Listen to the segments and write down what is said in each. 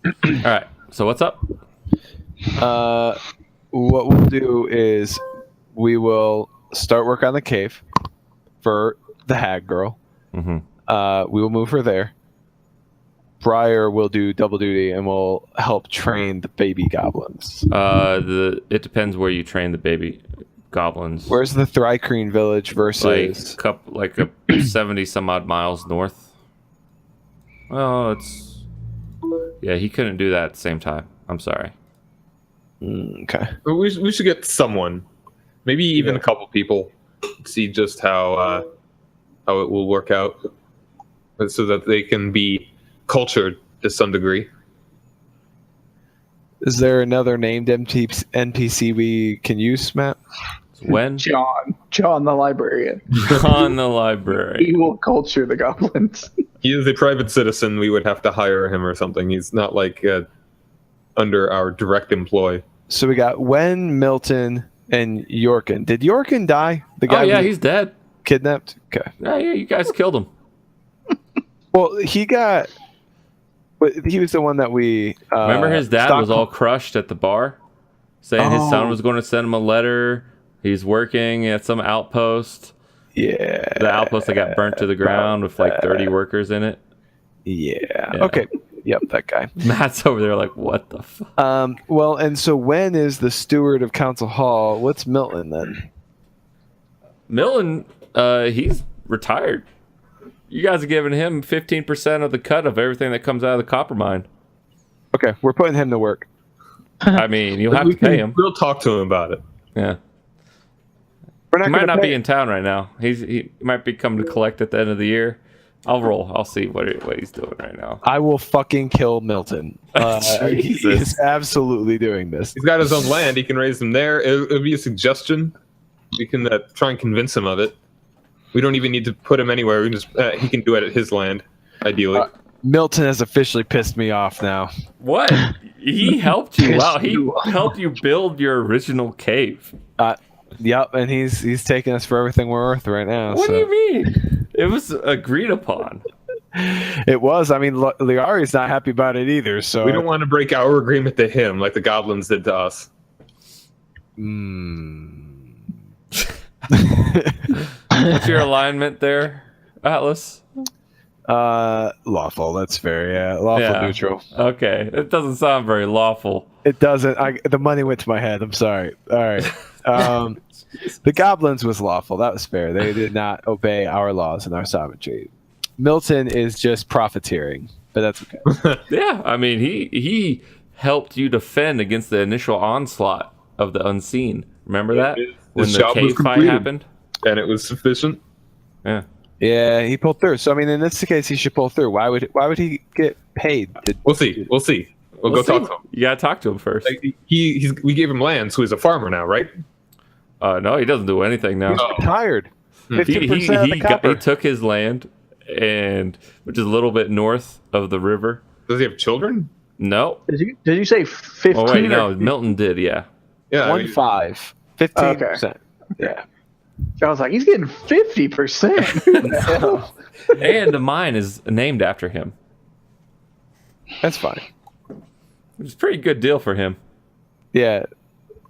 All right. So what's up? What we'll do is we will start work on the cave for the hag girl. Mm-hmm. We will move her there. Briar will do double duty and will help train the baby goblins. It depends where you train the baby goblins. Where's the Thrycreen village versus like a 70 some odd miles north? Well, he couldn't do that at the same time. I'm sorry. Okay. We should get someone, maybe even a couple people, see just how it will work out, so that they can be cultured to some degree. Is there another named NPC we can use, Matt? When? John the librarian. John the librarian. He will culture the goblins. He is a private citizen. We would have to hire him or something. He's not like under our direct employ. So we got Wen, Milton, and Yorkin. Did Yorkin die? The guy He's dead. Kidnapped? Okay. Yeah, you guys killed him. Well, he was the one that we... Remember his dad was all crushed at the bar? Saying his son was going to send him a letter. He's working at some outpost. Yeah. The outpost that got burnt to the ground with like 30 workers in it. Yeah. Okay. Yep, that guy. Matt's over there like, what the fuck? Well, and so Wen is the steward of Council Hall. What's Milton then? Milton, he's retired. You guys are giving him 15% of the cut of everything that comes out of the copper mine. Okay, we're putting him to work. I mean, you'll have to pay him. We'll talk to him about it. Yeah. He might not be in town right now. He might be coming to collect at the end of the year. I'll roll. I'll see what he's doing right now. I will fucking kill Milton. He is absolutely doing this. He's got his own land. He can raise them there. It'll be a suggestion. We can try and convince him of it. We don't even need to put him anywhere. We can just he can do it at his land, ideally. Milton has officially pissed me off now. What? He helped you. Wow, he helped you build your original cave. Yep, and he's taking us for everything we're worth right now. What do you mean? It was agreed upon. It was. I mean, Liari's not happy about it either. So we don't want to break our agreement to him like the goblins did to us. What's your alignment there, Atlas? Lawful. That's fair. Lawful neutral. Okay, it doesn't sound very lawful. It doesn't. The money went to my head. I'm sorry. All right. The goblins was lawful. That was fair. They did not obey our laws and our sovereignty. Milton is just profiteering, but that's okay. Yeah, I mean, he helped you defend against the initial onslaught of the unseen. Remember that? When the cave fight happened? And it was sufficient? Yeah. Yeah, he pulled through. So, I mean, in this case, he should pull through. Why would he get paid? We'll see. We'll go talk to him. You gotta talk to him first. Like, we gave him land, so he's a farmer now, right? No, he doesn't do anything now. He's retired. 50% of the copper. He took his land, which is a little bit north of the river. Does he have children? No. Did you say 15? Oh wait, no. Milton did. Yeah. Yeah. 15%. Okay. Yeah. I was like, he's getting 50%. And the mine is named after him. That's fine. It's a pretty good deal for him. Yeah.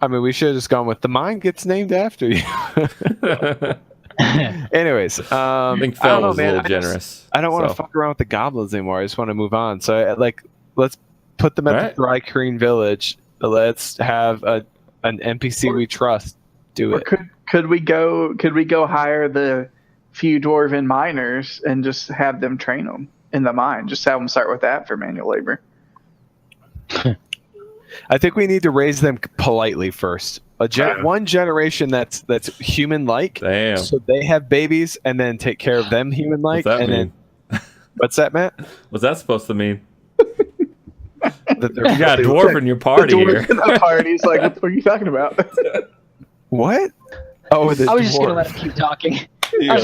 I mean, we should have just gone with the mine gets named after you. Anyways, I think Fel was a little generous. I don't want to fuck around with the goblins anymore. I just want to move on. So, let's put them at the Thrycreen village. Let's have an NPC we trust do it. Could we go hire the few dwarven miners and just have them train them in the mine? Just have them start with that for manual labor. I think we need to raise them politely first. One generation that's human-like, so they have babies, and then take care of them human-like. What's that mean? What's that, Matt? What's that supposed to mean? You got a dwarf in your party here. In the party, he's like, what are you talking about? What? Oh, I was just going to let him keep talking. I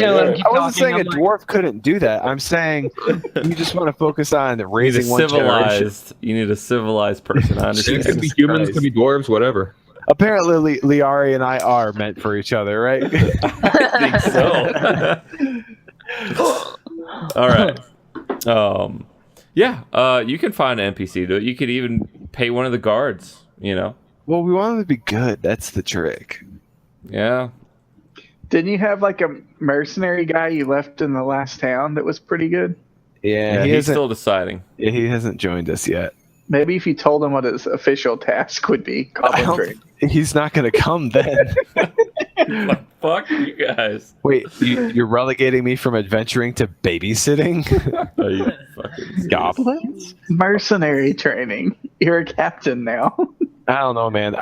wasn't saying a dwarf couldn't do that. I'm saying you just want to focus on raising one generation. You need a civilized person. I understand. It could be humans, could be dwarves, whatever. Apparently, Liari and I are meant for each other, right? I think so. All right. Yeah, you can find an NPC to do it. You could even pay one of the guards, you know? Well, we want him to be good. That's the trick. Yeah. Didn't you have like a mercenary guy you left in the last town that was pretty good? Yeah, He's still deciding. he hasn't joined us yet. Maybe if you told him what his official task would be, goblin trade. He's not going to come then. Like, fuck you guys. Wait, you're relegating me from adventuring to babysitting? Are you fucking Goblins? Mercenary training. You're a captain now. I don't know, man.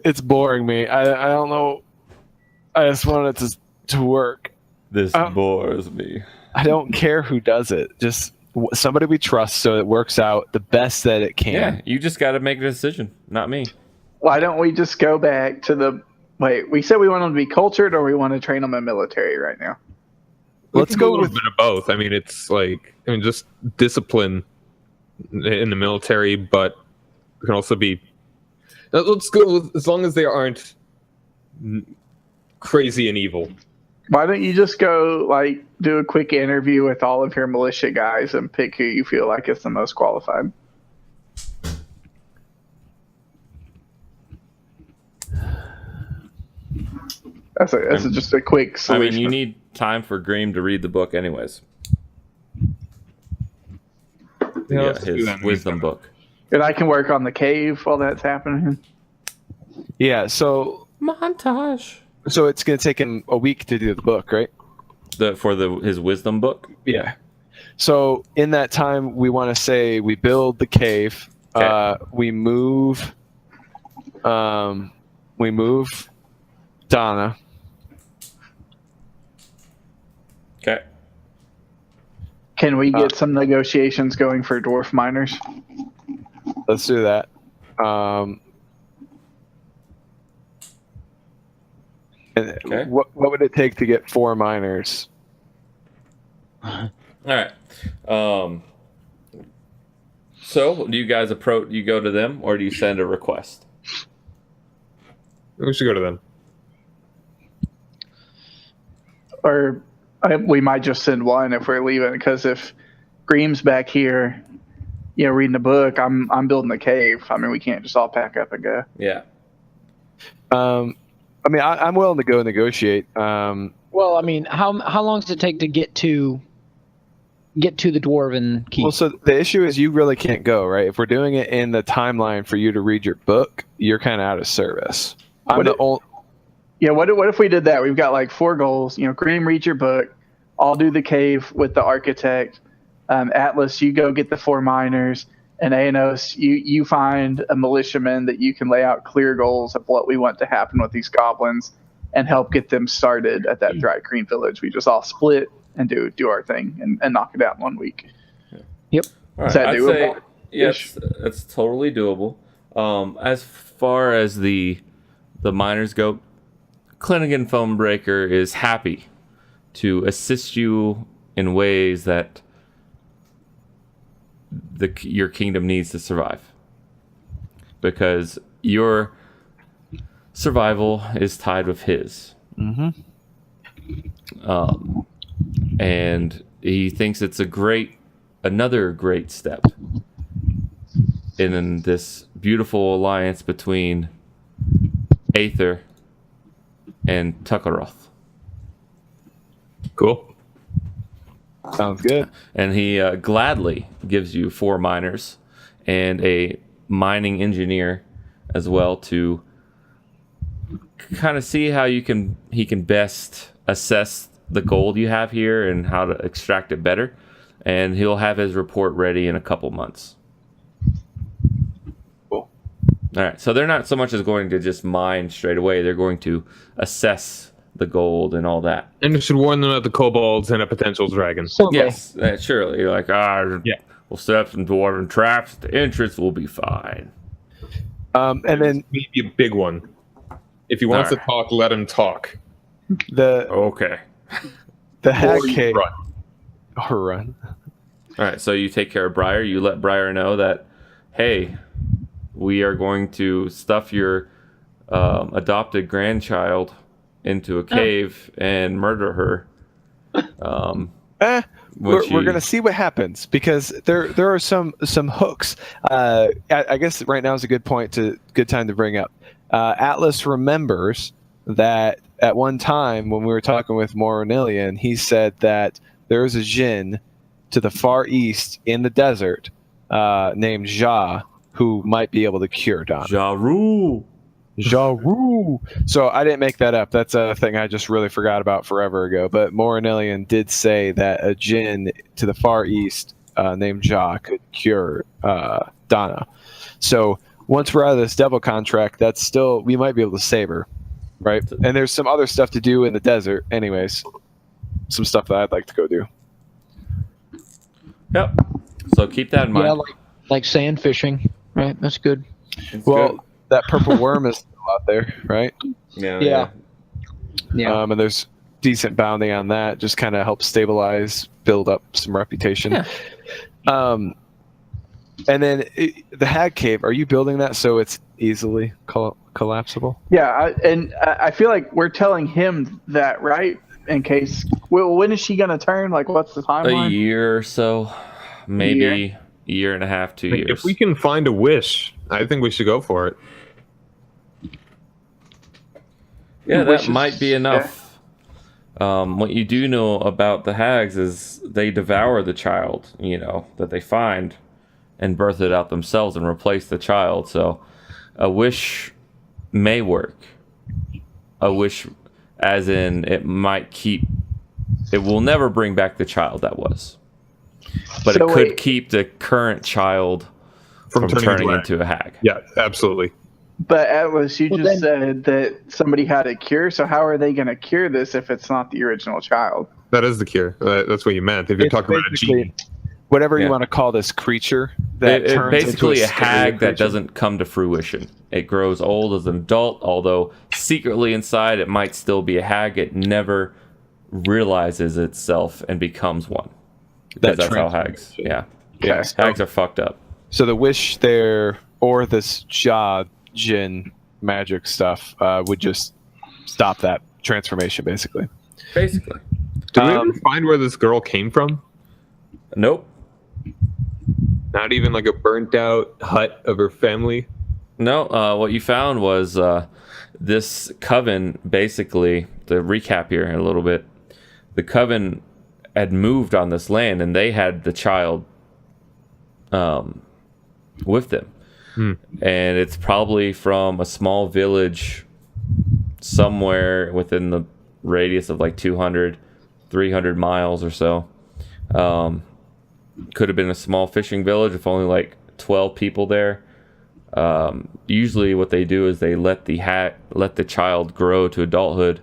It's boring me. I don't know. I just want it to work. This bores me. I don't care who does it. Just somebody we trust so it works out the best that it can. Yeah, you just got to make a decision, not me. Why don't we just go back to the... Wait, we said we want them to be cultured, or we want to train them in military right now? Let's go a little with bit of both. I mean, it's like just discipline in the military, but it can also be. Let's go with, as long as they aren't crazy and evil. Why don't you just go, like, do a quick interview with all of your militia guys and pick who you feel like is the most qualified? That's just a quick I solution. mean, you need time for Greem to read the book anyways. Yeah, his wisdom book. And I can work on the cave while that's happening. Yeah, so Montage. So it's going to take him a week to do the book, right? His wisdom book? Yeah. So in that time, we want to say we build the cave. Okay. We move Donna. Okay. Can we get some negotiations going for dwarf miners? Let's do that. And Okay. what would it take to get 4 miners? All right. So, do you guys you go to them, or do you send a request? We should go to them. Or we might just send one if we're leaving, because if Greem's back here, reading a book, I'm building a cave. I mean, we can't just all pack up and go. Yeah. I mean, I'm willing to go negotiate. Well, I mean, how long does it take to get to the dwarven keep? Well, so the issue is you really can't go, right? If we're doing it in the timeline for you to read your book, you're kind of out of service. What if we did that? We've got like 4 goals. Greem, read your book. I'll do the cave with the architect. Atlas, you go get the 4 miners. And Aenos, you find a militiaman that you can lay out clear goals of what we want to happen with these goblins and help get them started at that dry green village. We just all split and do our thing and knock it out in 1 week. Yep. All right. Is that I'd doable? say, yes, it's totally doable. As far as the miners go, Clinigan Foambreaker is happy to assist you in ways that your kingdom needs to survive, because your survival is tied with his. Mm-hmm. And he thinks it's another great step in this beautiful alliance between Aether and Tuckaroth. Cool. Sounds good. And he gladly gives you 4 miners and a mining engineer as well to kind of see how he can best assess the gold you have here and how to extract it better. And he'll have his report ready in a couple months. Cool. All right. So they're not so much as going to just mine straight away. They're going to assess the gold and all that. And we should warn them about the kobolds and a potential dragon. Yes, surely. You're like, we'll set up some dwarven traps. The entrance will be fine. And then Maybe a big one. If he wants to Alright. talk, let him talk. the Okay. hag Or you cave. run. Or run. All right. So you take care of Briar. You let Briar know that, hey, we are going to stuff your adopted grandchild into a cave and murder her. we're gonna see what happens because there are some hooks. I guess right now is a good time to bring up. Atlas remembers that at one time when we were talking with Moronilian, he said that there is a djinn to the far east in the desert named Ja who might be able to cure Donna. Jaru. So I didn't make that up. That's a thing I just really forgot about forever ago. But Moronilian did say that a djinn to the far east named Ja could cure Donna. So once we're out of this devil contract, we might be able to save her, right? And there's some other stuff to do in the desert. Anyways, some stuff that I'd like to go do. Yep. So keep that in mind. Yeah, like sand fishing, right? That's good. It's Well, good. that purple worm is still out there, right? Yeah. And there's decent bounty on that. Just kind of helps stabilize, build up some reputation. Yeah. And then the Hag Cave, are you building that so it's easily collapsible? Yeah, I feel like we're telling him that, right? In case, well, when is she gonna turn? Like, what's the timeline? A year or so, maybe a year and a half, 2 years. If we can find a wish, I think we should go for it. Yeah, that Wishes, might be enough. What you do know about the hags is they devour the child, that they find and birth it out themselves and replace the child. So a wish may work. A wish as in it will never bring back the child that was. But So it could wait. keep the current child from turning into a hag. Yeah, absolutely. But Atlas, you Well, just said that somebody had a cure. So how are they going to cure this if it's not the original child? That is the cure. That's what you meant. If you're It's talking about a basically genie. whatever Yeah. you want to call this creature that It turns basically into a hag scary that doesn't come to fruition. It grows old as an adult, although secretly inside it might still be a hag. It never realizes itself and becomes one. Because that's how hags. Yeah. Yeah. Hags are fucked up. So the wish there or this Jin magic stuff would just stop that transformation, basically. Basically. Did we ever find where this girl came from? Nope. Not even like a burnt out hut of her family? No, what you found was this coven, basically, to recap here a little bit, the coven had moved on this land and they had the child with them. And it's probably from a small village somewhere within the radius of like 200, 300 miles or so. Could have been a small fishing village with only like 12 people there. Usually what they do is they let the child grow to adulthood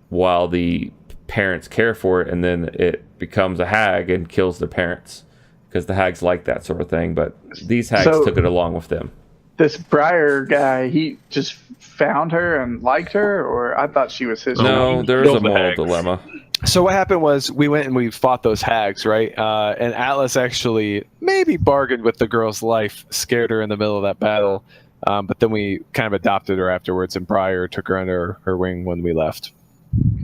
while the parents care for it, and then it becomes a hag and kills the parents because the hags like that sort of thing. But these hags took it along with them. This Briar guy, he just found her and liked her, or I thought she was his. No, there is Kill a the moral hags. dilemma. So what happened was we went and we fought those hags, right? And Atlas actually maybe bargained with the girl's life, scared her in the middle of that battle. But then we kind of adopted her afterwards, and Briar took her under her wing when we left.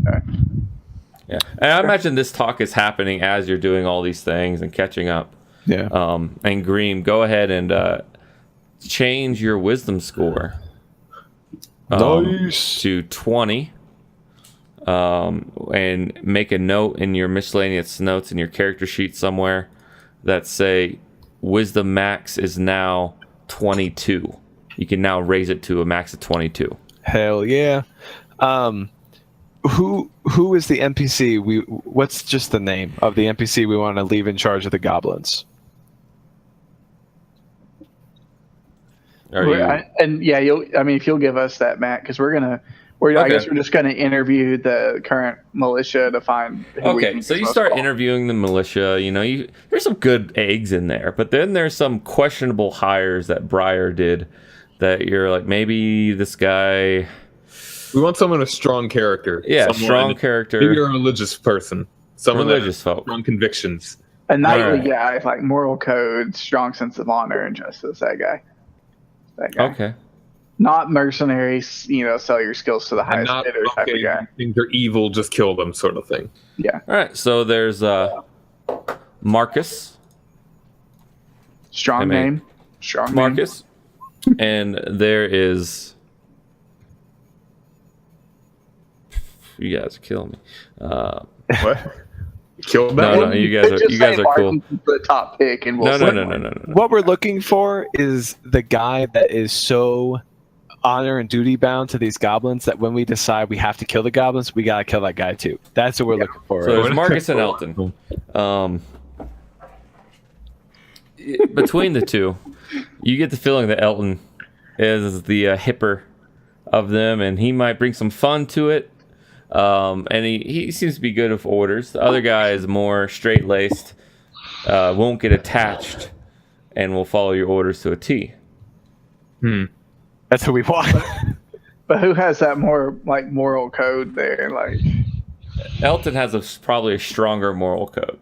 Okay. Yeah, and I imagine this talk is happening as you're doing all these things and catching up. Yeah. And Greem, go ahead and change your wisdom score Nice. to 20. And make a note in your miscellaneous notes in your character sheet somewhere that say wisdom max is now 22. You can now raise it to a max of 22. Hell yeah. Who is the NPC? What's just the name of the NPC we want to leave in charge of the goblins? Are you, If you'll give us that, Matt, because I Okay. guess we're just gonna interview the current militia to find. Who we okay, think so is you most start qualified. interviewing the militia. There's some good eggs in there, but then there's some questionable hires that Briar did that you're like, maybe this guy. We want someone with strong character. Yeah, Someone- strong character. Maybe a religious person. Someone Religious that has folk. strong convictions. A knightly Alright. guy, like moral code, strong sense of honor and justice. That guy. Okay. Not mercenaries, sell your skills to the And highest not bidder type of guy. things are evil, just kill them sort of thing. Yeah. All right, so there's Marcus. Strong name. Strong name. Marcus. And there is. You guys are killing me. What? Killed that No, one? no, you guys are cool. The top pick, and we'll No. What we're looking for is the guy that is so honor and duty bound to these goblins that when we decide we have to kill the goblins, we gotta kill that guy too. That's what we're looking for. So Right? there's Marcus and Elton. Between the two, you get the feeling that Elton is the hipper of them, and he might bring some fun to it. And he seems to be good with orders. The other guy is more straight-laced, won't get attached, and will follow your orders to a T. That's who we want. But who has that more like moral code there? Like Elton has probably a stronger moral code.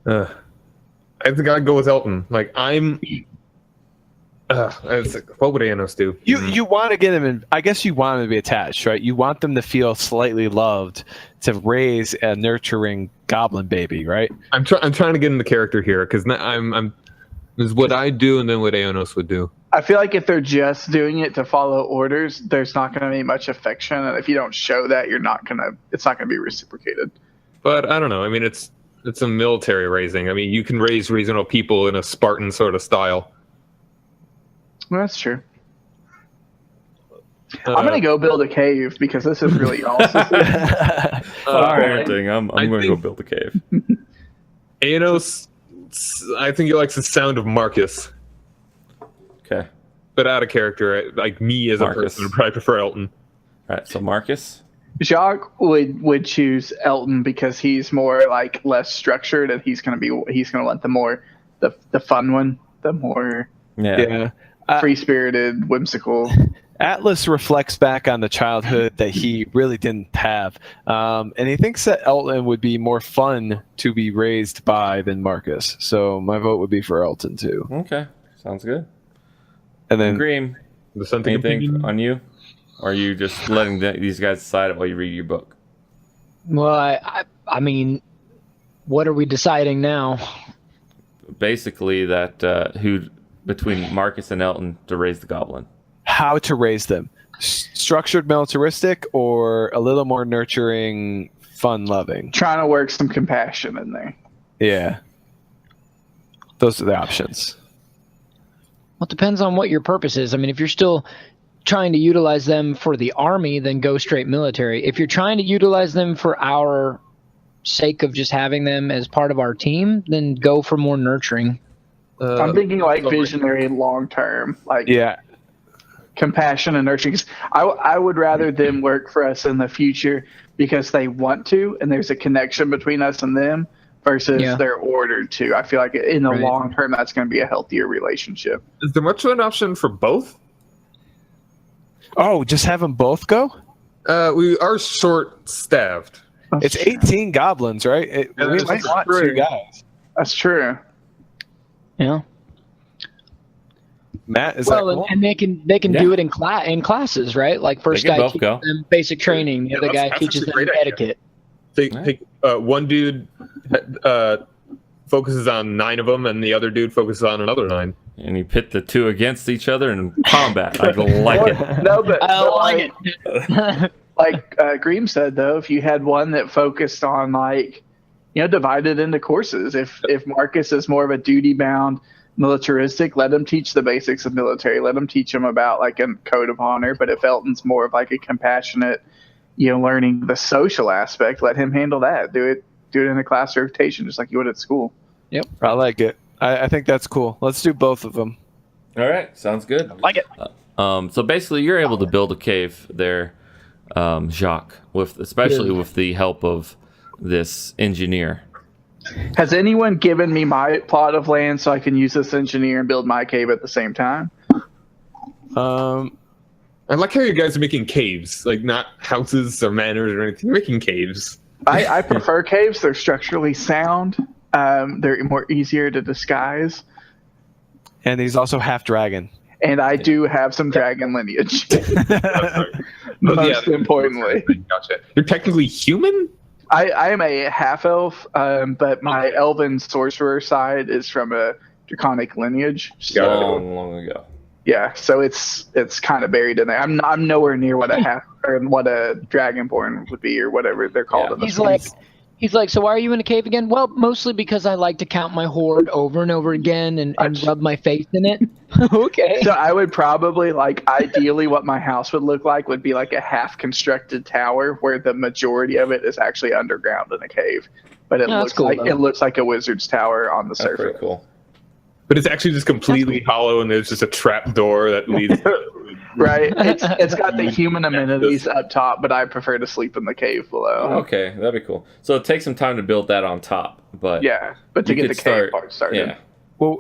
I think I'd go with Elton. Like I'm. It's like, what would Anos do? You want to get him in. I guess you want him to be attached, right? You want them to feel slightly loved, to raise a nurturing goblin baby, right? I'm trying to get into character here because I'm is what I do and then what Aonos would do. I feel like if they're just doing it to follow orders, there's not going to be much affection, and if you don't show that, it's not going to be reciprocated. But I don't know. I mean, it's a military raising. I mean, you can raise reasonable people in a Spartan sort of style. Well, that's true. I'm going to go build a cave because this is really awesome. Parenting. I'm going to go build a cave. Aonos, I think he likes the sound of Marcus. Okay. But out of character, like me as Marcus. a person, would probably prefer Elton. All right. So Marcus. Jacques would choose Elton because he's more like less structured, and he's going to want the fun one, the more free spirited, whimsical. Atlas reflects back on the childhood that he really didn't have, and he thinks that Elton would be more fun to be raised by than Marcus. So my vote would be for Elton too. Okay. Sounds good. And then Green. Anything on you? Or are you just letting these guys decide it while you read your book? Well, I mean, what are we deciding now? Basically, that who between Marcus and Elton to raise the goblin. how to raise them. Structured militaristic or a little more nurturing, fun-loving? Trying to work some compassion in there. Yeah. Those are the options. Well, it depends on what your purpose is. I mean, if you're still trying to utilize them for the army, then go straight military. If you're trying to utilize them for our sake of just having them as part of our team, then go for more nurturing. I'm thinking like visionary long term, like compassion and nurturing. 'Cause I would rather them work for us in the future because they want to, and there's a connection between us and them, versus they're ordered to. I feel like in the long term, that's going to be a healthier relationship. Is there much of an option for both? Oh, just have them both go? We are short-staffed. It's 18 goblins, right? We might want two guys. That's true. Yeah. Matt, is that cool? and they can do it in classes, right? Like first guy teaches them basic training, the other guy teaches them etiquette. One dude focuses on 9 of them, and the other dude focuses on another 9. And you pit the two against each other in combat. I like it. No, but I like it. Like Green said, though, if you had one that focused on divided into courses. If Marcus is more of a duty-bound militaristic, let him teach the basics of military. Let him teach him about like a code of honor. But if Elton's more of like a compassionate, learning the social aspect, let him handle that. Do it in a class rotation, just like you would at school. Yep, I like it. I think that's cool. Let's do both of them. All right, sounds good. Like it. So basically, you're able to build a cave there, Jacques, especially with the help of this engineer. Has anyone given me my plot of land so I can use this engineer and build my cave at the same time? I like how you guys are making caves, like not houses or manors or anything. You're making caves. I prefer caves. They're structurally sound. They're more easier to disguise. And he's also half dragon. And I do have some dragon lineage. Right. Most importantly. Gotcha. You're technically human? I am a half elf, but my elven sorcerer side is from a draconic lineage. So, Long ago. yeah, so it's kind of buried in there. I'm nowhere near what a half or what a dragonborn would be or whatever they're called in the He's like, so why are you in a cave again? Well, mostly because I like to count my hoard over and over again and rub my face in it. Okay. So I would probably ideally what my house would look like would be like a half constructed tower where the majority of it is actually underground in a cave. But it looks like a wizard's tower on the That's surface. pretty cool. But it's actually just completely hollow, and there's just a trap door that leads. Right. It's got the human amenities up top, but I prefer to sleep in the cave below. Okay, that'd be cool. So it takes some time to build that on top, but Yeah, but to you get the could cave part started. Yeah. Well,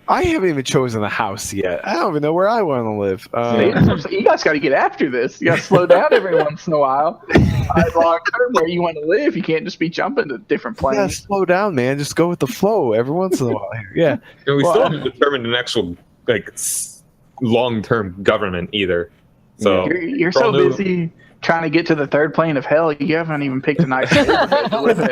I haven't even chosen a house yet. I don't even know where I want to live. You guys got to get after this. You got to slow down every once in a while. Long term, where you want to live, you can't just be jumping to different Yeah, planes. slow down, man. Just go with the flow every once in a while here. Yeah. We still haven't determined an actual long-term government either. So You're so busy trying to get to the third plane of hell, you haven't even picked a nice neighborhood to live in.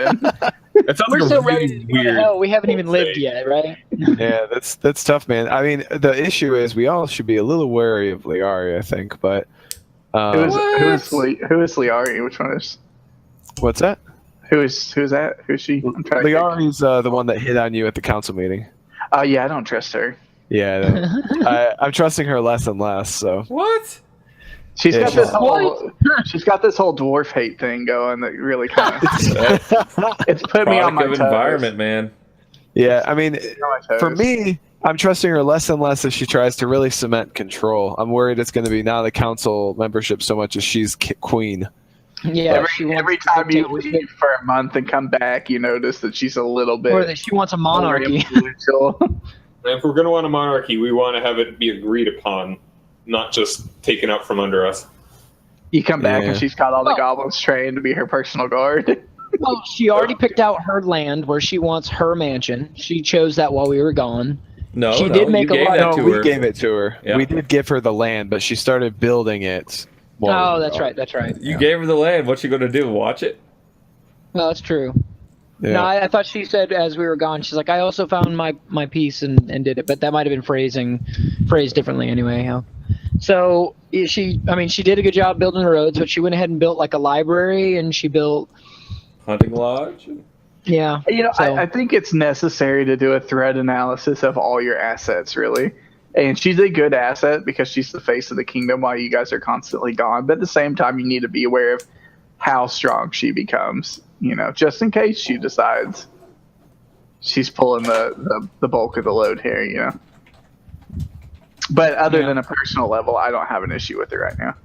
it sounds We're like so a really ready to go to weird. hell. We haven't even lived yet, right? Yeah, that's tough, man. I mean, the issue is we all should be a little wary of Liari, I think, but Who is Liari? Which one is? what's that? Who's that? Who's she? I'm trying to think. Liari's the one that hit on you at the council meeting. Oh yeah, I don't trust her. Yeah, I'm trusting her less and less. So What? She's Yeah, got this whole dwarf hate thing going that really kind of it's put me on Product my of toes. environment, man. yeah, I mean, On my toes. for me, I'm trusting her less and less as she tries to really cement control. I'm worried it's going to be not the council membership so much as she's queen. Yeah. she wants every to time you dictate leave for a month and come back, you notice that she's a little bit or that she wants a more monarchy. influential. And if we're going to want a monarchy, we want to have it be agreed upon, not just taken out from under us. You come back Yeah. and she's got all the Well- goblins trained to be her personal guard. Well, she already picked out her land where she wants her mansion. She chose that while we were gone. No, She no, did make you a gave lot- that No, to we her. gave it to her. Yeah. We did give her the land, but she started building it. while we Oh, were that's gone. right. That's right. You gave her the land. What's she gonna do? Watch it? No, that's true. Yeah. No, I thought she said as we were gone, she's like, I also found my piece and did it, but that might have been phrased differently anyway. How? So she did a good job building the roads, but she went ahead and built like a library, and she built, Hunting lodge. yeah. You know, So- I think it's necessary to do a threat analysis of all your assets, really. And she's a good asset because she's the face of the kingdom while you guys are constantly gone. But at the same time, you need to be aware of how strong she becomes, you know, just in case she decides she's pulling the bulk of the load here, you know. But other than a personal level, I don't have an issue with it right now.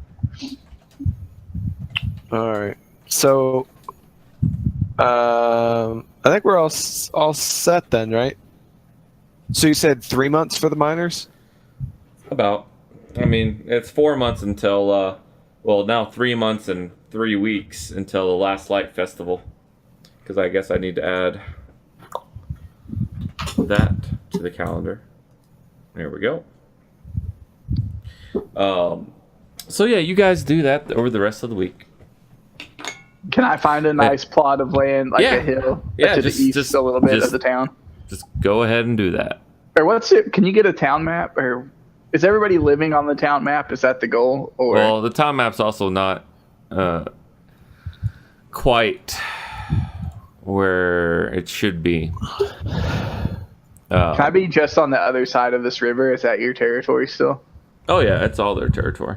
All right. So, I think we're all set then, right? So you said 3 months for the miners? About. I mean, it's 4 months until. Now 3 months and 3 weeks until the last light festival. Because I guess I need to add that to the calendar. There we go. So yeah, you guys do that over the rest of the week. Can I find a nice plot of land, like Yeah. a hill, Yeah, to just- the east just- a little bit just- of the town? Just go ahead and do that. Or what's it? Can you get a town map? Or is everybody living on the town map? Is that the goal? Or Well, the time map's also not quite where it should be. can I be just on the other side of this river? Is that your territory still? Oh yeah, it's all their territory.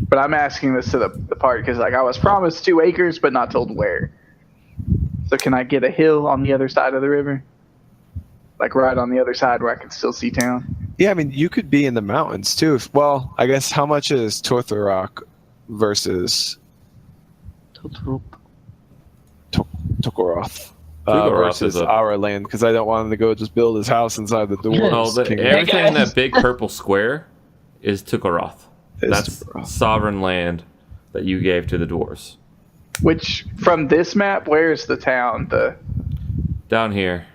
But I'm asking this to the part because like I was promised 2 acres, but not told where. So can I get a hill on the other side of the river? Like right on the other side where I can still see town? Yeah, I mean, you could be in the mountains too. Well, I guess how much is Torthorok versus Tokoroth? Tugoroth Versus is a- our land, because I don't want him to go just build his house inside the dwarves. Oh, kingdom. everything in guys. that big purple square is Tukoroth. Is That's Tukoroth. sovereign land that you gave to the dwarves. Which from this map, where is the town? Down here.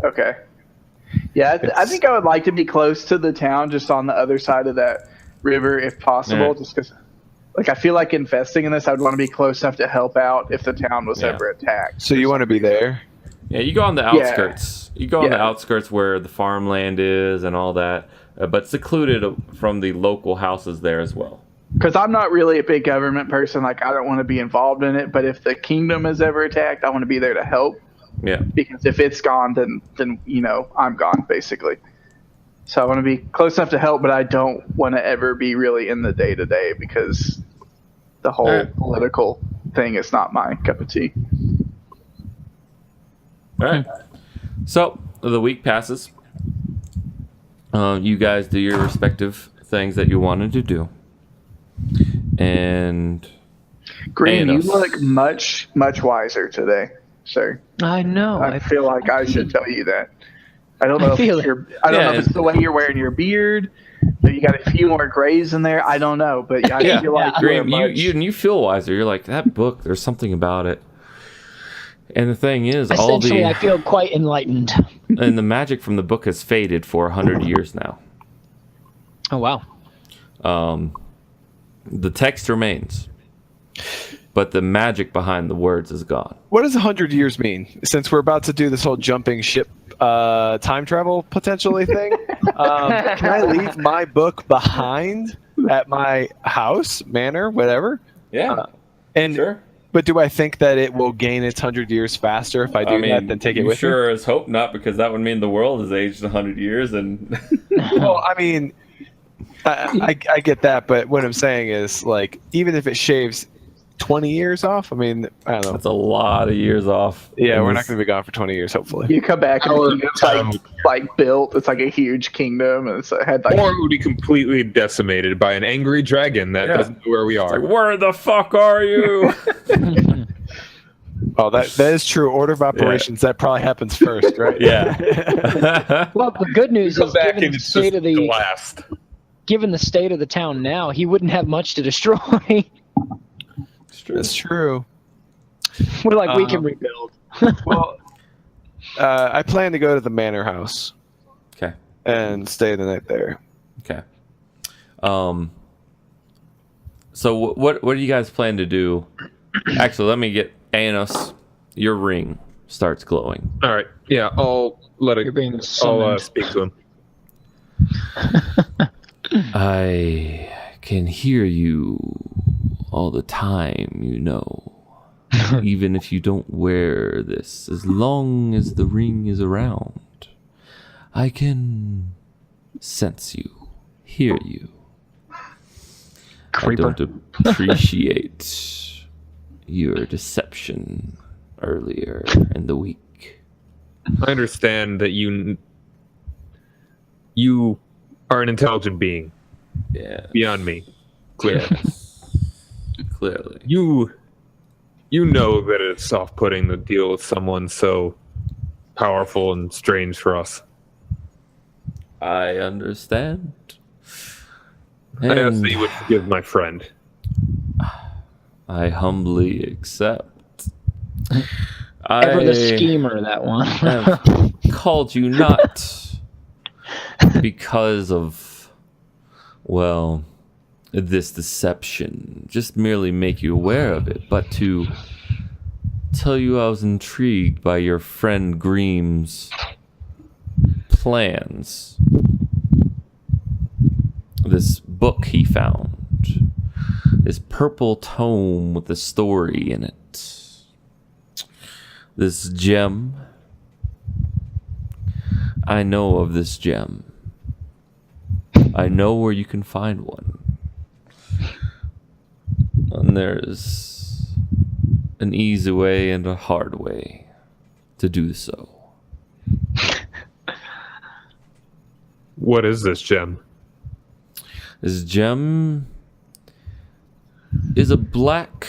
Okay. Yeah, I think I would like to be close to the town, just on the other side of that river, if possible. Yeah. Just because, like, I feel like investing in this, I'd want to be close enough to help out if the town was Yeah. ever attacked. So you want to be there? Yeah, you go on the Yeah. outskirts. You go on the Yeah. outskirts where the farmland is and all that, but secluded from the local houses there as well. Because I'm not really a big government person. Like, I don't want to be involved in it. But if the kingdom is ever attacked, I want to be there to help. Yeah. Because if it's gone, then I'm gone, basically. So I want to be close enough to help, but I don't want to ever be really in the day-to-day, because the whole Alright. political thing is not my cup of tea. All right. So the week passes. You guys do your respective things that you wanted to do, and Green, you Anos. look much, much wiser today, sir. I know. I feel like I should tell you that. I don't know I feel if it. I don't Yeah, know if it's the way you're wearing your beard. Maybe you got a few more grays in there. I don't know, but I Yeah. feel like Green, you're you feel wiser. You're like, that book. There's something about it. And the thing is, all Essentially, I the feel quite enlightened. and the magic from the book has faded for 100 years now. Oh, wow. The text remains, but the magic behind the words is gone. What does 100 years mean? Since we're about to do this whole jumping ship time travel potentially thing, can I leave my book behind at my house, manor, whatever? Yeah, And sure. but do I think that it will gain its 100 years faster if I do that than take it you with me? sure as hope not, because that would mean the world has aged 100 years, and Well, I mean, I get that, but what I'm saying is, like, even if it shaves 20 years off, I mean, I don't know. that's a lot of years off. Yeah, And we're not this- going to be gone for 20 years, hopefully. You come back and the kingdom's like built. It's like a huge kingdom, and it's had like Or it would be completely decimated by an angry dragon that Yeah. doesn't know where we are. Like, where the fuck are you? Oh, that is true. Order of operations, that probably happens first, right? Yeah. Well, the good news Come is, back given and the it's state just of the blast. given the state of the town now, he wouldn't have much to destroy. That's true. We're like, we can rebuild. Well, I plan to go to the manor house Okay. and stay the night there. Okay. So what do you guys plan to do? Actually, let me get Anos. Your ring starts glowing. All right. Yeah, I'll let it. You're being I'll summoned. speak to him. I can hear you all the time, you know. Even if you don't wear this, as long as the ring is around, I can sense you, hear you. Creeper. I don't appreciate your deception earlier in the week. I understand that you are an intelligent being Yeah, beyond me. Clearly. yes. Clearly. You know that it's off-putting to deal with someone so powerful and strange for us. I understand. I ask And that you would forgive my friend. I humbly accept. Ever the I schemer, that one. have called you not because of, well, this deception, just merely make you aware of it, but to tell you I was intrigued by your friend Greem's plans. This book he found, this purple tome with a story in it, this gem. I know of this gem. I know where you can find one. And there's an easy way and a hard way to do so. What is this gem? This gem is a black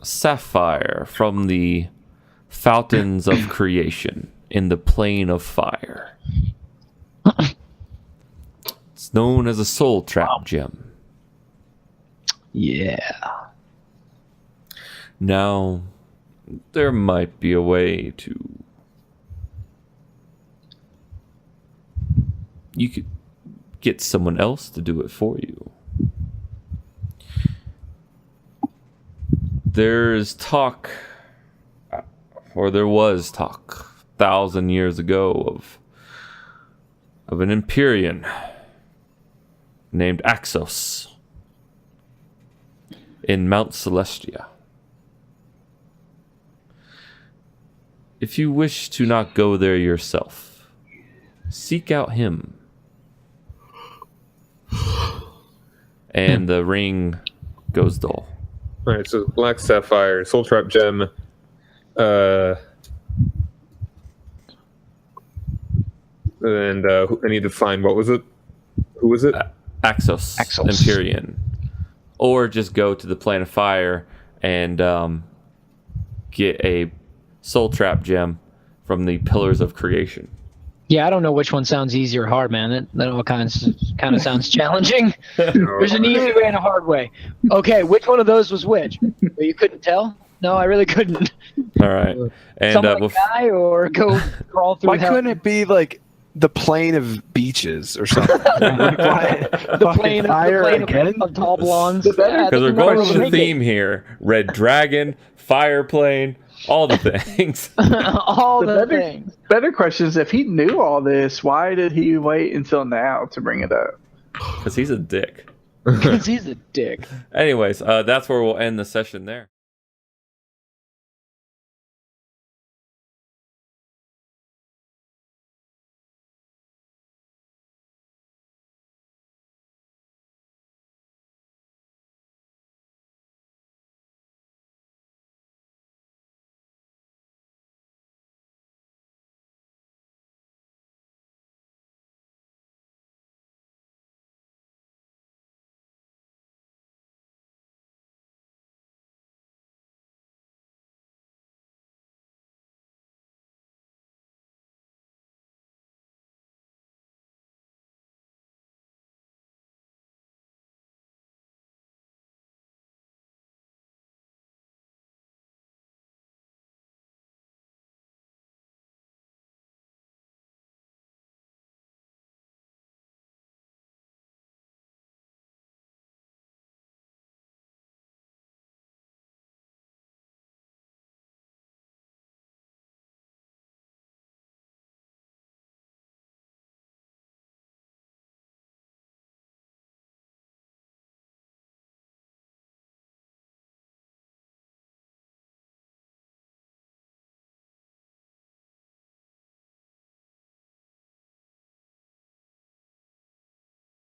sapphire from the fountains of creation in the plane of fire. It's known as a soul trap gem. Yeah. Now, there might be a way to you could get someone else to do it for you. There's talk, or there was talk, 1,000 years ago of an Empyrean named Axos in Mount Celestia. If you wish to not go there yourself, seek out him. And the ring goes dull. All right, so Black Sapphire, Soul Trap Gem, and I need to find, what was it? Who was it? Axos. Empyrean. Or just go to the Plane of Fire and get a Soul Trap Gem from the Pillars of Creation. Yeah, I don't know which one sounds easy or hard, man. That all kind of sounds challenging. There's an easy way and a hard way. Okay, which one of those was which? You couldn't tell? No, I really couldn't. All right. And Someone die or go crawl through Why hell? couldn't it be like the plane of beaches or something? the plane of tall blondes? because we're going with the theme here. Red Dragon, Fire Plane, all the things. all the things. Better question is, if he knew all this, why did he wait until now to bring it up? Because he's a dick. Because he's a dick. Anyways, that's where we'll end the session there.